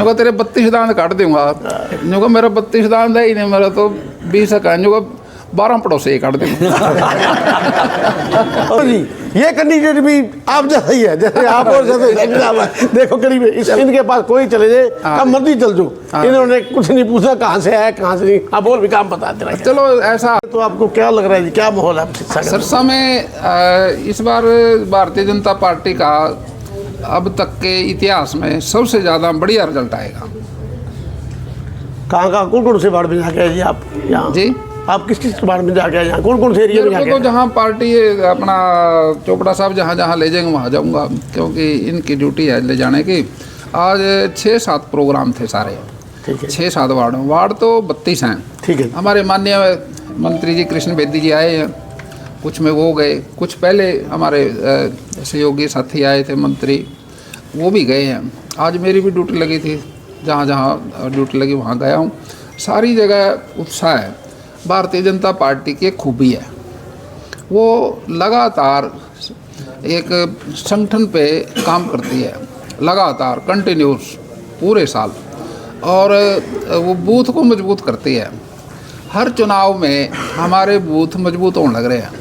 जो का तेरे 32 दांत काट दूंगा, जो का मेरा 32 दांत है ही नहीं, मेरा तो 20 का, जो का 12 पड़ोसे काट दूंगा। ये कैंडिडेट भी आप जैसा ही है, जैसे आप और जैसे देखो करीब इनके पास कोई चले जाए कब मर्जी चल जाओ, इन्होंने कुछ नहीं पूछा कहाँ से है कहाँ से नहीं, आप और भी काम बता दे। चलो ऐसा तो आपको क्या लग रहा है जी, क्या माहौल है सिरसा में? इस बार भारतीय जनता पार्टी का अब तक के इतिहास में सबसे ज़्यादा बढ़िया रिजल्ट आएगा। कहाँ कौन से वार्ड में जाके आए जी आप यहाँ जी? आप किस वार्ड में जाके आए, यहाँ कौन से एरिया में जाके? तो जहाँ पार्टी अपना चोपड़ा साहब जहाँ ले जाएंगे वहाँ जाऊँगा, क्योंकि इनकी ड्यूटी है ले जाने की। आज 6-7 प्रोग्राम थे सारे, ठीक है, 6-7 वार्ड तो 32 हैं। ठीक है। हमारे माननीय मंत्री जी कृष्ण बेदी जी आए हैं, कुछ में वो गए, कुछ पहले हमारे सहयोगी साथी आए थे मंत्री, वो भी गए हैं। आज मेरी भी ड्यूटी लगी थी, जहाँ जहाँ ड्यूटी लगी वहाँ गया हूँ। सारी जगह उत्साह है। भारतीय जनता पार्टी की खूबी है, वो लगातार एक संगठन पे काम करती है, लगातार कंटिन्यूस पूरे साल, और वो बूथ को मजबूत करती है। हर चुनाव में हमारे बूथ मजबूत होने लग रहे हैं,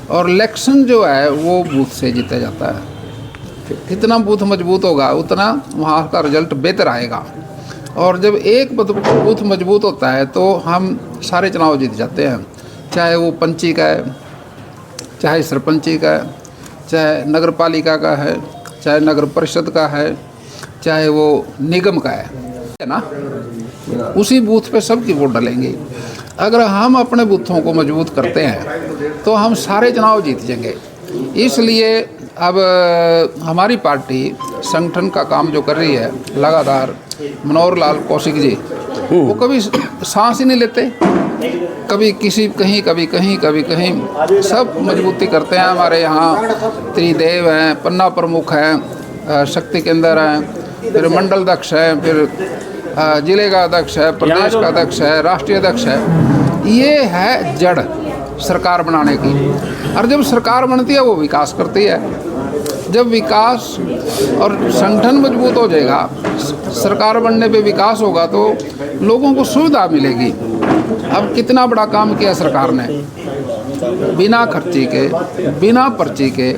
और इलेक्शन जो है वो बूथ से जीता जाता है। जितना बूथ मजबूत होगा उतना वहाँ का रिजल्ट बेहतर आएगा, और जब एक बूथ मजबूत होता है तो हम सारे चुनाव जीत जाते हैं, चाहे वो पंची का है, चाहे सरपंची का है, चाहे नगर पालिका का है, चाहे नगर परिषद का है, चाहे वो निगम का है ना। उसी बूथ पे सबकी वोट डालेंगे। अगर हम अपने बूथों को मजबूत करते हैं तो हम सारे चुनाव जीत जाएंगे। इसलिए अब हमारी पार्टी संगठन का काम जो कर रही है लगातार, मनोहर लाल कौशिक जी वो कभी सांस ही नहीं लेते, कभी किसी कहीं कभी कहीं कभी कहीं, सब मजबूती करते हैं। हमारे यहाँ त्रिदेव हैं, पन्ना प्रमुख हैं, शक्ति केंद्र हैं, फिर मंडल अध्यक्ष है, फिर जिले का अध्यक्ष है, प्रदेश का अध्यक्ष है, राष्ट्रीय अध्यक्ष है। ये है जड़ सरकार बनाने की, और जब सरकार बनती है वो विकास करती है। जब विकास और संगठन मजबूत हो जाएगा, सरकार बनने पे विकास होगा तो लोगों को सुविधा मिलेगी। अब कितना बड़ा काम किया सरकार ने, बिना खर्ची के, बिना पर्ची के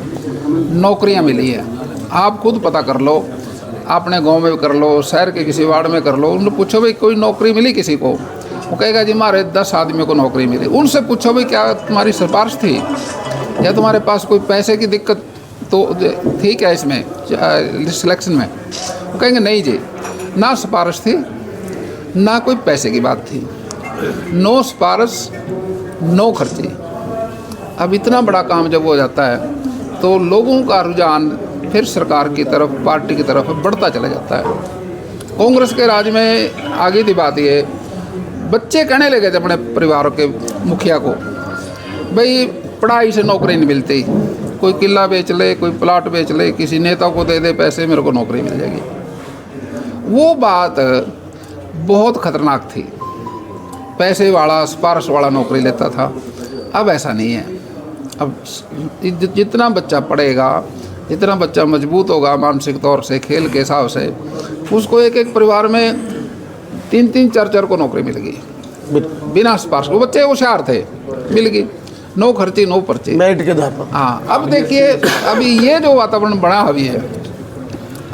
नौकरियां मिली है। आप खुद पता कर लो, अपने गांव में कर लो, शहर के किसी वार्ड में कर लो, उनसे पूछो भाई कोई नौकरी मिली किसी को, वो कहेगा जी हमारे 10 आदमियों को नौकरी मिली। उनसे पूछो भाई क्या तुम्हारी सिफारिश थी, या तुम्हारे पास कोई पैसे की दिक्कत तो थी क्या इसमें सिलेक्शन में? वो कहेंगे नहीं जी, ना सिफारिश थी ना कोई पैसे की बात थी, नो सिफारिश नो खर्ची। अब इतना बड़ा काम जब हो जाता है तो लोगों का रुझान फिर सरकार की तरफ, पार्टी की तरफ बढ़ता चला जाता है। कांग्रेस के राज में आगे की बात ये, बच्चे कहने लगे थे अपने परिवारों के मुखिया को, भाई पढ़ाई से नौकरी नहीं मिलती, कोई किला बेच ले, कोई प्लाट बेच ले, किसी नेता को दे दे पैसे, मेरे को नौकरी मिल जाएगी। वो बात बहुत खतरनाक थी। पैसे वाला, सिफारिश वाला नौकरी लेता था। अब ऐसा नहीं है। अब जितना बच्चा पढ़ेगा, जितना बच्चा मजबूत होगा मानसिक तौर से, खेल के हिसाब से, उसको एक एक परिवार में 3-3, 4-4 को नौकरी मिल गई बिना सिफारिश। वो बच्चे होशियार थे, मिल गई, नो खर्ची नो पर्ची, मेरिट के आधार पर। हाँ, अब देखिए अभी ये जो वातावरण बना अभी है,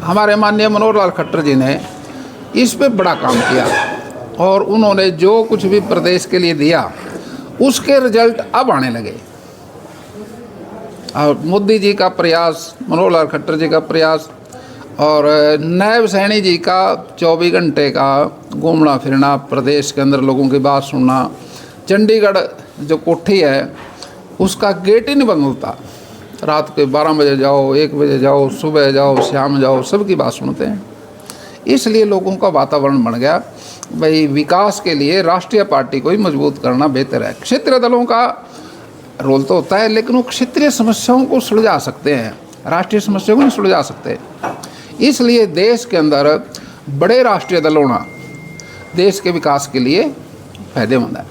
हमारे माननीय मनोहर लाल खट्टर जी ने इस पे बड़ा काम किया, और उन्होंने जो कुछ भी प्रदेश के लिए दिया उसके रिजल्ट अब आने लगे। और मोदी जी का प्रयास, मनोहर लाल खट्टर जी का प्रयास, और नायब सैनी जी का 24 घंटे का घूमना फिरना, प्रदेश के अंदर लोगों की बात सुनना। चंडीगढ़ जो कोठी है उसका गेट ही नहीं बंद होता, रात के 12 बजे जाओ, 1 बजे जाओ, सुबह जाओ, शाम जाओ, सबकी बात सुनते हैं। इसलिए लोगों का वातावरण बन गया भाई विकास के लिए राष्ट्रीय पार्टी को ही मजबूत करना बेहतर है। क्षेत्रीय दलों का रोल तो होता है, लेकिन वो क्षेत्रीय समस्याओं को सुलझा सकते हैं, राष्ट्रीय समस्याओं को नहीं सुलझा सकते। इसलिए देश के अंदर बड़े राष्ट्रीय दल होना देश के विकास के लिए फायदेमंद है।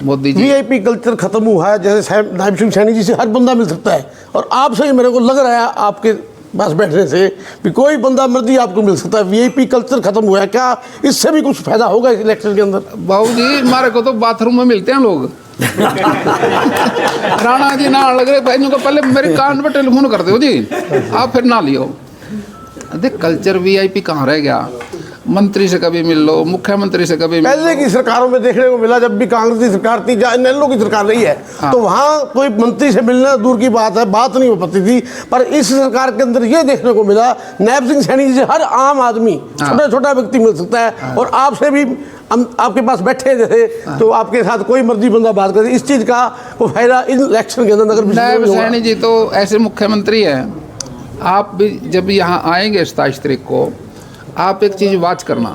मोदी जी वीआईपी कल्चर खत्म हुआ है, जैसे नायब सिंह सैनी जी से हर बंदा मिल सकता है, और आपसे ही मेरे को लग रहा है आपके बस बैठने से भी कोई बंदा मर्जी आपको मिल सकता है, वीआईपी कल्चर खत्म हुआ है क्या? इससे भी कुछ फायदा होगा इस इलेक्शन के अंदर? बाबू जी हमारे को तो बाथरूम में मिलते हैं लोग। राणा जी ना लग रहे भाई को पहले मेरे कान पर टेलीफोन कर दो जी, आप फिर ना लियो। देख कल्चर वीआईपी कहाँ रह गया? मंत्री से कभी मिल लो, मुख्यमंत्री से कभी मिल पहले की सरकारों में देखने को मिला, जब भी कांग्रेस की सरकार थी, इनेलो की सरकार रही है, तो वहाँ कोई मंत्री से मिलना दूर की बात है, बात नहीं हो पाती थी। पर इस सरकार के अंदर ये देखने को मिला, नायब सिंह सैनी से हर आम आदमी, छोटा छोटा व्यक्ति मिल सकता है। और आपसे भी हम आपके पास बैठे जैसे, तो आपके साथ कोई मर्जी बंदा बात करे। इस चीज़ का वो फायदा इन इलेक्शन के अंदर नगर नायब सैनी जी तो ऐसे मुख्यमंत्री हैं। आप भी जब यहाँ आएंगे 27 तारीख को, आप एक चीज़ वाच करना,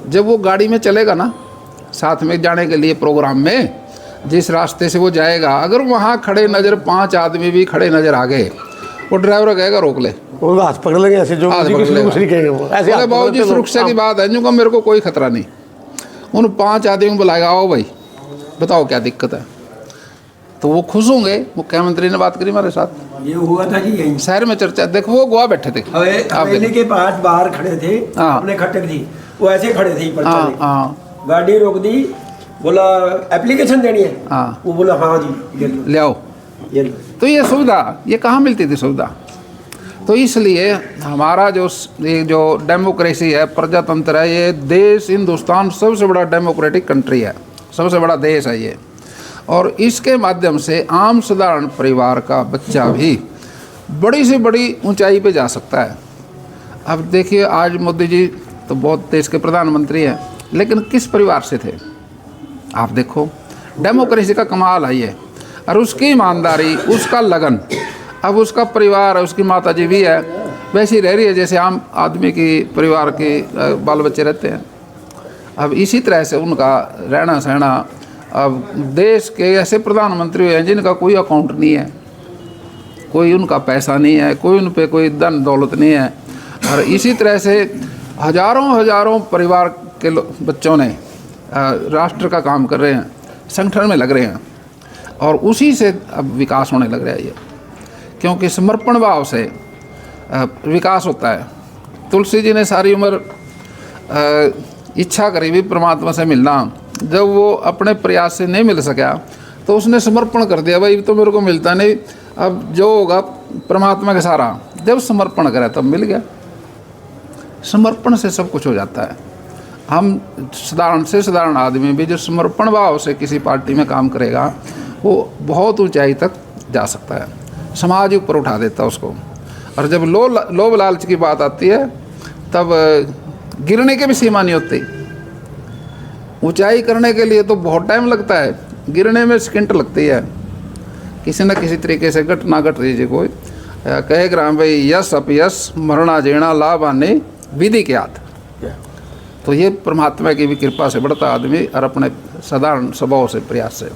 जब वो गाड़ी में चलेगा ना साथ में जाने के लिए प्रोग्राम में, जिस रास्ते से वो जाएगा, अगर वहाँ खड़े नज़र 5 आदमी भी खड़े नज़र आ गए, वो ड्राइवर कहेगा रोक ले, वो हाथ पकड़ लेंगे ऐसे, जो दूसरी कहेंगे वो ऐसे। बाबू जी सुरक्षा की बात है, जो का मेरे को कोई खतरा नहीं। उन 5 आदमी को बुलाएगा, आओ भाई बताओ क्या दिक्कत है, तो वो खुश होंगे। मुख्यमंत्री ने बात करी हमारे साथ, ये हुआ था कि यही शहर में चर्चा, देखो वो गोवा बैठे थे, हवेली के पास बाहर खड़े थे, अपने खट्टक जी वो ऐसे खड़े थे, गाड़ी रोक दी, बोला एप्लीकेशन देनी है, वो बोला हाँ जी ले आओ। तो ये सुविधा ये कहाँ मिलती थी सुविधा? तो इसलिए हमारा जो डेमोक्रेसी है, प्रजातंत्र है, ये देश हिंदुस्तान सबसे बड़ा डेमोक्रेटिक कंट्री है, सबसे बड़ा देश है ये। और इसके माध्यम से आम साधारण परिवार का बच्चा भी बड़ी से बड़ी ऊंचाई पे जा सकता है। अब देखिए आज मोदी जी तो बहुत देश के प्रधानमंत्री हैं, लेकिन किस परिवार से थे? आप देखो डेमोक्रेसी का कमाल है ये, और उसकी ईमानदारी, उसका लगन। अब उसका परिवार है, उसकी माता जी भी है, वैसी रह रही है जैसे आम आदमी की परिवार के बाल बच्चे रहते हैं। अब इसी तरह से उनका रहना सहना। अब देश के ऐसे प्रधानमंत्री हैं जिनका कोई अकाउंट नहीं है, कोई उनका पैसा नहीं है, कोई उन पे कोई धन दौलत नहीं है, और इसी तरह से हजारों परिवार के बच्चों ने राष्ट्र का काम कर रहे हैं, संगठन में लग रहे हैं, और उसी से अब विकास होने लग रहा है ये, क्योंकि समर्पण भाव से विकास होता है। तुलसी जी ने सारी उम्र इच्छा करी भी परमात्मा से मिलना, जब वो अपने प्रयास से नहीं मिल सका तो उसने समर्पण कर दिया, भाई तो मेरे को मिलता नहीं, अब जो होगा परमात्मा के सारा। जब समर्पण करा तब मिल गया। समर्पण से सब कुछ हो जाता है। हम साधारण से साधारण आदमी भी जो समर्पण भाव से किसी पार्टी में काम करेगा, वो बहुत ऊंचाई तक जा सकता है, समाज ऊपर उठा देता है उसको। और जब लोभ लालच की बात आती है, तब गिरने की भी सीमा नहीं होती। ऊंचाई करने के लिए तो बहुत टाइम लगता है, गिरने में सेकंड लगती है। किसी न किसी तरीके से घटना घट रही है, कोई कहे ग्राम भाई यश अपयश मरना जीना लाभ आने विधि के हाथ। तो ये परमात्मा की भी कृपा से बढ़ता आदमी, और अपने साधारण स्वभाव से प्रयास से।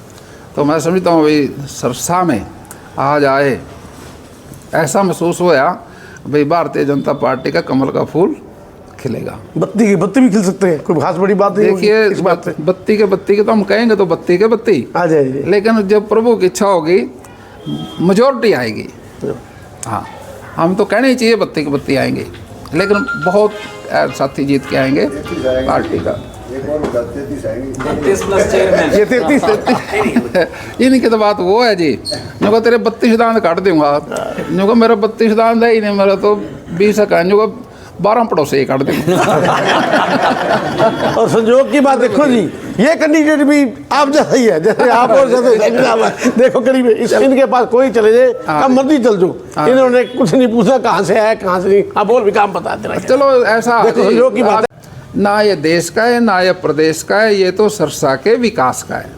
तो मैं समझता हूँ भाई सरसा में आज आए, ऐसा महसूस होया भाई भारतीय जनता पार्टी का कमल का फूल खिलेगा। बत्ती भी खिल सकते हैं, कोई खास बड़ी बात नहीं। देखिए इस बात से बत्ती के तो हम कहेंगे तो बत्ती के बत्ती आ जाएगी, लेकिन जब प्रभु की इच्छा होगी मेजॉरिटी आएगी। हाँ, हम तो कहना ही चाहिए बत्ती के बत्ती आएंगे, लेकिन बहुत साथी जीत के आएंगे पार्टी का। ये 33 इनकी तो बात वो है जी, जो को तेरे 32 दांत काट दूंगा, जो को मेरा 32 दांत है ही नहीं, मेरा तो 20 का, जो को 12 पड़ोसे ही काट दूंगा। और संजोग की बात देखो जी, ये कैंडिडेट भी आप जैसा ही है, जैसे आप और जैसे देखो करीब इनके पास कोई चले जाए, कब मर्जी चल जो, इन्होंने कुछ नहीं पूछा कहाँ से है कहाँ से नहीं, हाँ बोल भी काम बता दे। चलो ऐसा संजोग की बात ना ये देश का है ना ये प्रदेश का है, ये तो सरसा के विकास का है।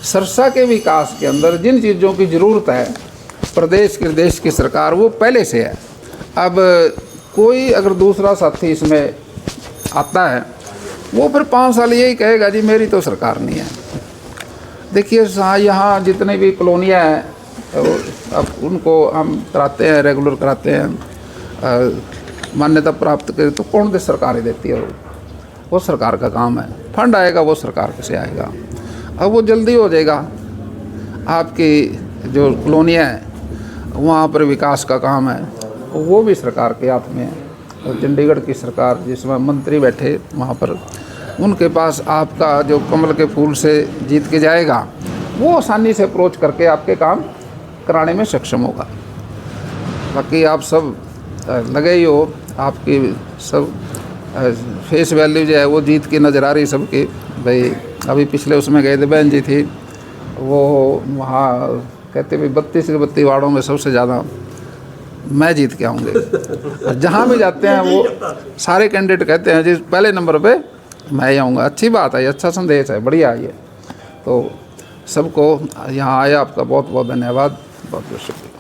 सरसा के विकास के अंदर जिन चीज़ों की ज़रूरत है प्रदेश के देश की सरकार वो पहले से है। अब कोई अगर दूसरा साथी इसमें आता है, वो फिर 5 साल यही कहेगा जी मेरी तो सरकार नहीं है। देखिए यहाँ जितने भी कॉलोनियाँ हैं, अब उनको हम कराते हैं, रेगुलर कराते हैं, मान्यता प्राप्त करे तो कौन दे? सरकार ही देती है, वो सरकार का काम है। फंड आएगा वो सरकार से आएगा, अब वो जल्दी हो जाएगा। आपकी जो कॉलोनियाँ हैं वहाँ पर विकास का काम है, वो भी सरकार के हाथ में है। और चंडीगढ़ की सरकार जिसमें मंत्री बैठे वहाँ पर, उनके पास आपका जो कमल के फूल से जीत के जाएगा, वो आसानी से अप्रोच करके आपके काम कराने में सक्षम होगा। बाकी आप सब लगे ही हो, आपकी सब फेस वैल्यू जो है वो जीत की नज़र आ रही सबकी। भाई अभी पिछले उसमें गए थे, बहन जी थी, वो वहाँ कहते भाई 32 के 32 वार्डों में सबसे ज़्यादा मैं जीत के आऊँगे। जहाँ भी जाते हैं वो सारे कैंडिडेट कहते हैं जी पहले नंबर पे मैं ही आऊँगा। अच्छी बात है, अच्छा संदेश है, बढ़िया है ये। तो सबको यहाँ आया, आपका बहुत बहुत धन्यवाद, बहुत बहुत शुक्रिया।